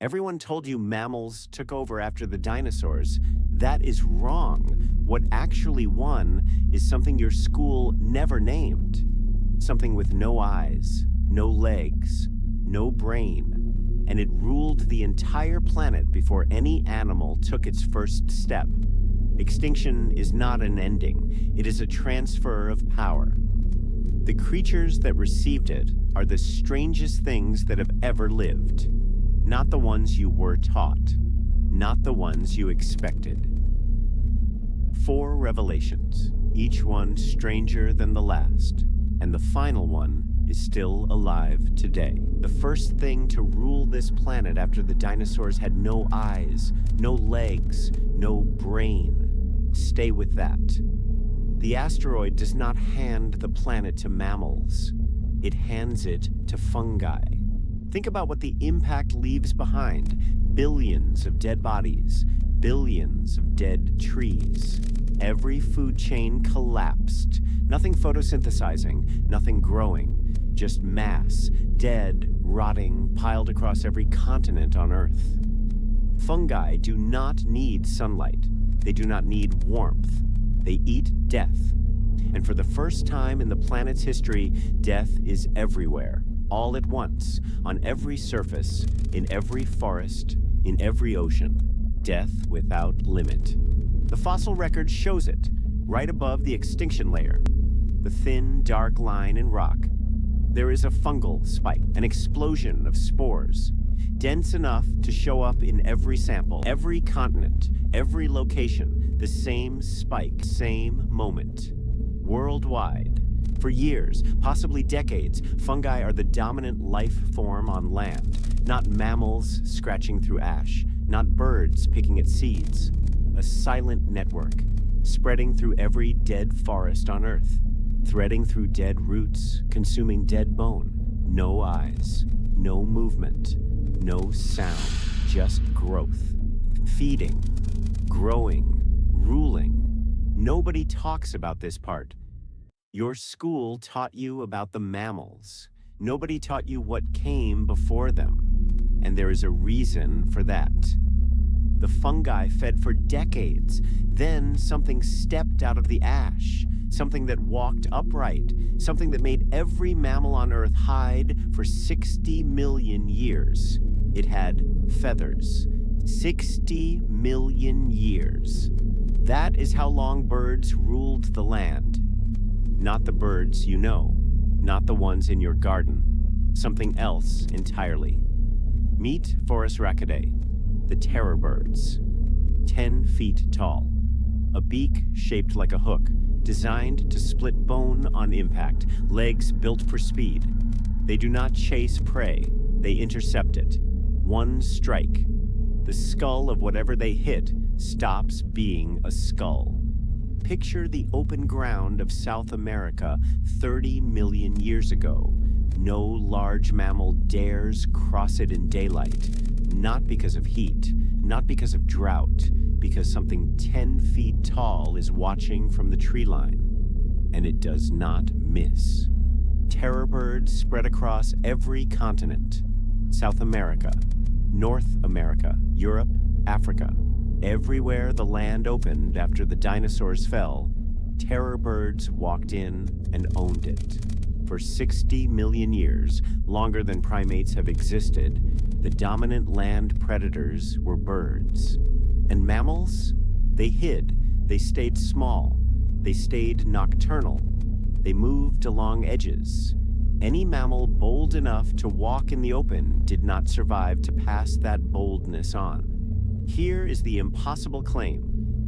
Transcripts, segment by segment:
Everyone told you mammals took over after the dinosaurs. That is wrong. What actually won is something your school never named. Something with no eyes, no legs, no brain. And it ruled the entire planet before any animal took its first step. Extinction is not an ending. It is a transfer of power. The creatures that received it are the strangest things that have ever lived. Not the ones you were taught. Not the ones you expected. 4 revelations, each one stranger than the last, and the final one is still alive today. The first thing to rule this planet after the dinosaurs had no eyes, no legs, no brain. Stay with that. The asteroid does not hand the planet to mammals. It hands it to fungi. Think about what the impact leaves behind. Billions of dead bodies, billions of dead trees. Every food chain collapsed. Nothing photosynthesizing, nothing growing. Just mass, dead, rotting, piled across every continent on Earth. Fungi do not need sunlight. They do not need warmth. They eat death. And for the first time in the planet's history, death is everywhere. All at once, on every surface, in every forest, in every ocean. Death without limit. The fossil record shows it, right above the extinction layer. The thin, dark line in rock. There is a fungal spike, an explosion of spores, dense enough to show up in every sample, every continent, every location, the same spike, same moment. Worldwide. For years, possibly decades, fungi are the dominant life form on land. Not mammals scratching through ash, not birds picking at seeds. A silent network, spreading through every dead forest on Earth, threading through dead roots, consuming dead bone. No eyes, no movement, no sound, just growth. Feeding, growing, ruling. Nobody talks about this part. Your school taught you about the mammals. Nobody taught you what came before them. And there is a reason for that. The fungi fed for decades. Then something stepped out of the ash. Something that walked upright. Something that made every mammal on Earth hide for 60 million years. It had feathers. 60 million years. That is how long birds ruled the land. Not the birds you know, not the ones in your garden. Something else entirely. Meet Phorusrhacidae, the terror birds. 10 feet tall. A beak shaped like a hook, designed to split bone on impact, legs built for speed. They do not chase prey, they intercept it. One strike. The skull of whatever they hit stops being a skull. Picture the open ground of South America 30 million years ago. No large mammal dares cross it in daylight. Not because of heat, not because of drought, because something 10 feet tall is watching from the tree line. And it does not miss. Terror birds spread across every continent. South America, North America, Europe, Africa. Everywhere the land opened after the dinosaurs fell, terror birds walked in and owned it. For 60 million years, longer than primates have existed, the dominant land predators were birds. And mammals? They hid. They stayed small. They stayed nocturnal. They moved along edges. Any mammal bold enough to walk in the open did not survive to pass that boldness on. Here is the impossible claim.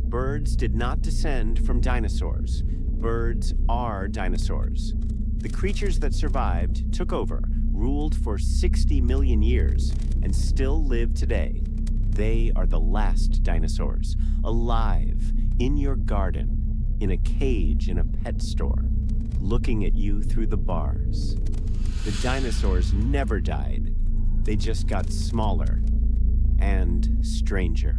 Birds did not descend from dinosaurs. Birds are dinosaurs. The creatures that survived, took over, ruled for 60 million years, and still live today. They are the last dinosaurs, alive, in your garden, in a cage in a pet store, looking at you through the bars. The dinosaurs never died. They just got smaller and stranger.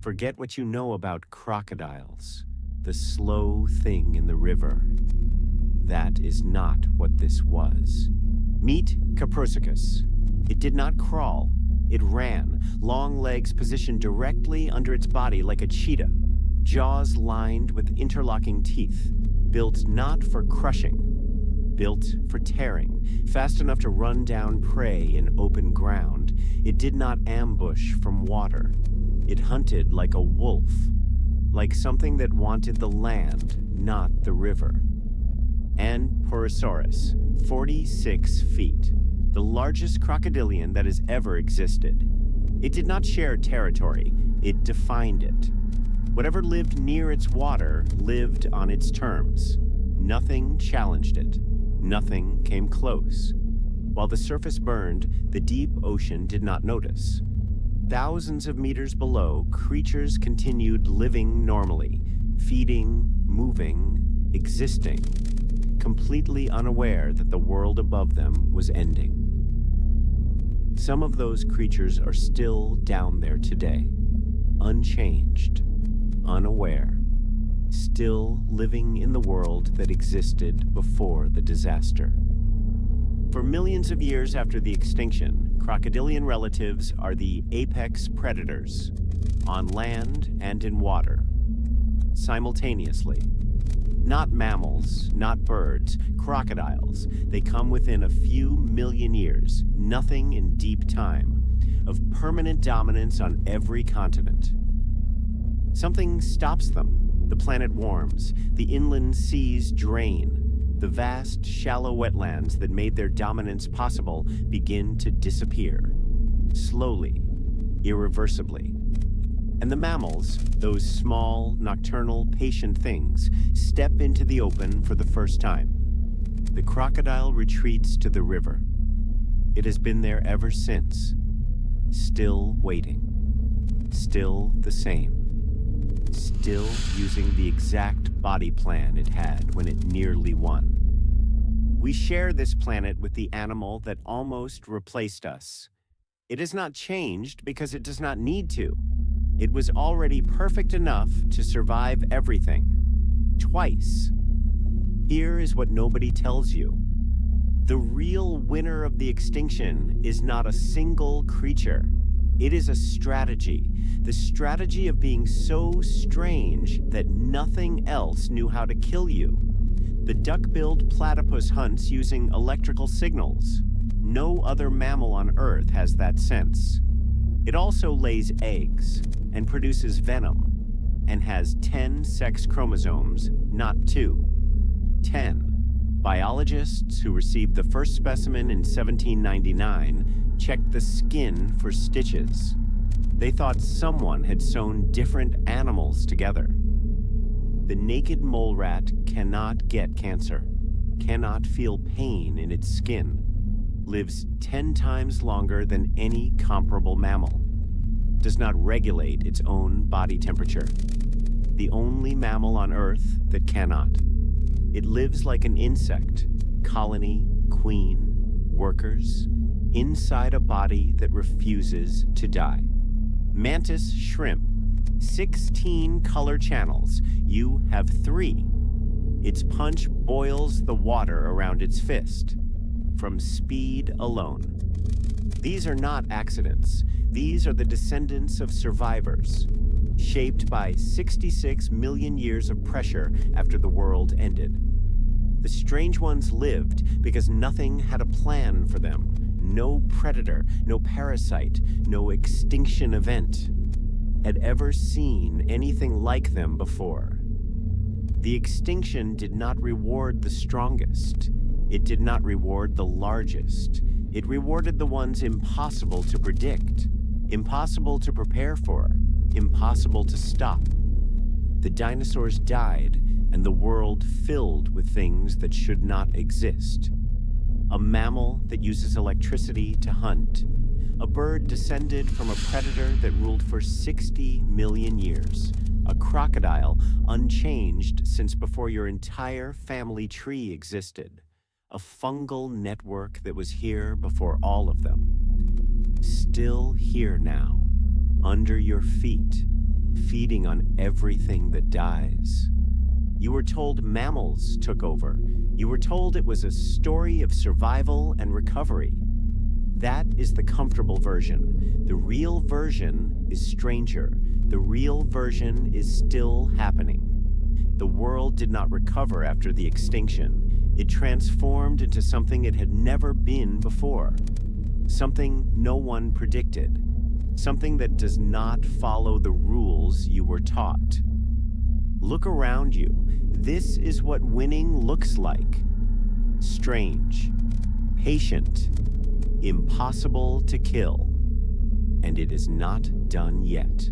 Forget what you know about crocodiles, the slow thing in the river. That is not what this was. Meet Caprosicus, It did not crawl. It ran, long legs positioned directly under its body like a cheetah, jaws lined with interlocking teeth, built not for crushing, built for tearing, fast enough to run down prey in open ground. It did not ambush from water. It hunted like a wolf, like something that wanted the land, not the river. And Porosaurus, 46 feet, the largest crocodilian that has ever existed. It did not share territory, it defined it. Whatever lived near its water lived on its terms. Nothing challenged it. Nothing came close. While the surface burned, the deep ocean did not notice. Thousands of meters below, creatures continued living normally, feeding, moving, existing, completely unaware that the world above them was ending. Some of those creatures are still down there today, unchanged, unaware, still living in the world that existed before the disaster. For millions of years after the extinction, crocodilian relatives are the apex predators, on land and in water, simultaneously. Not mammals, not birds, crocodiles. They come within a few million years, nothing in deep time, of permanent dominance on every continent. Something stops them. The planet warms, the inland seas drain, the vast, shallow wetlands that made their dominance possible begin to disappear, slowly, irreversibly. And the mammals, those small, nocturnal, patient things, step into the open for the first time. The crocodile retreats to the river. It has been there ever since, still waiting, still the same. Still using the exact body plan it had when it nearly won. We share this planet with the animal that almost replaced us. It has not changed because it does not need to. It was already perfect enough to survive everything. Twice. Here is what nobody tells you. The real winner of the extinction is not a single creature. It is a strategy. The strategy of being so strange that nothing else knew how to kill you. The duck-billed platypus hunts using electrical signals. No other mammal on Earth has that sense. It also lays eggs and produces venom and has 10 sex chromosomes, not 2. 10. Biologists who received the first specimen in 1799 checked the skin for stitches. They thought someone had sewn different animals together. The naked mole rat cannot get cancer, cannot feel pain in its skin, lives 10 times longer than any comparable mammal, does not regulate its own body temperature. The only mammal on Earth that cannot. It lives like an insect, colony, queen, workers, inside a body that refuses to die. Mantis shrimp, 16 color channels. You have 3. Its punch boils the water around its fist. From speed alone. These are not accidents. These are the descendants of survivors, shaped by 66 million years of pressure after the world ended. The strange ones lived because nothing had a plan for them. No predator, no parasite, no extinction event had ever seen anything like them before. The extinction did not reward the strongest. It did not reward the largest. It rewarded the ones impossible to predict, impossible to prepare for, impossible to stop. The dinosaurs died, and the world filled with things that should not exist. A mammal that uses electricity to hunt. A bird descended from a predator that ruled for 60 million years. A crocodile unchanged since before your entire family tree existed. A fungal network that was here before all of them. Still here now, under your feet, feeding on everything that dies. You were told mammals took over. You were told it was a story of survival and recovery. That is the comfortable version. The real version is stranger. The real version is still happening. The world did not recover after the extinction. It transformed into something it had never been before. Something no one predicted. Something that does not follow the rules you were taught. Look around you. This is what winning looks like. Strange, patient, impossible to kill. And it is not done yet.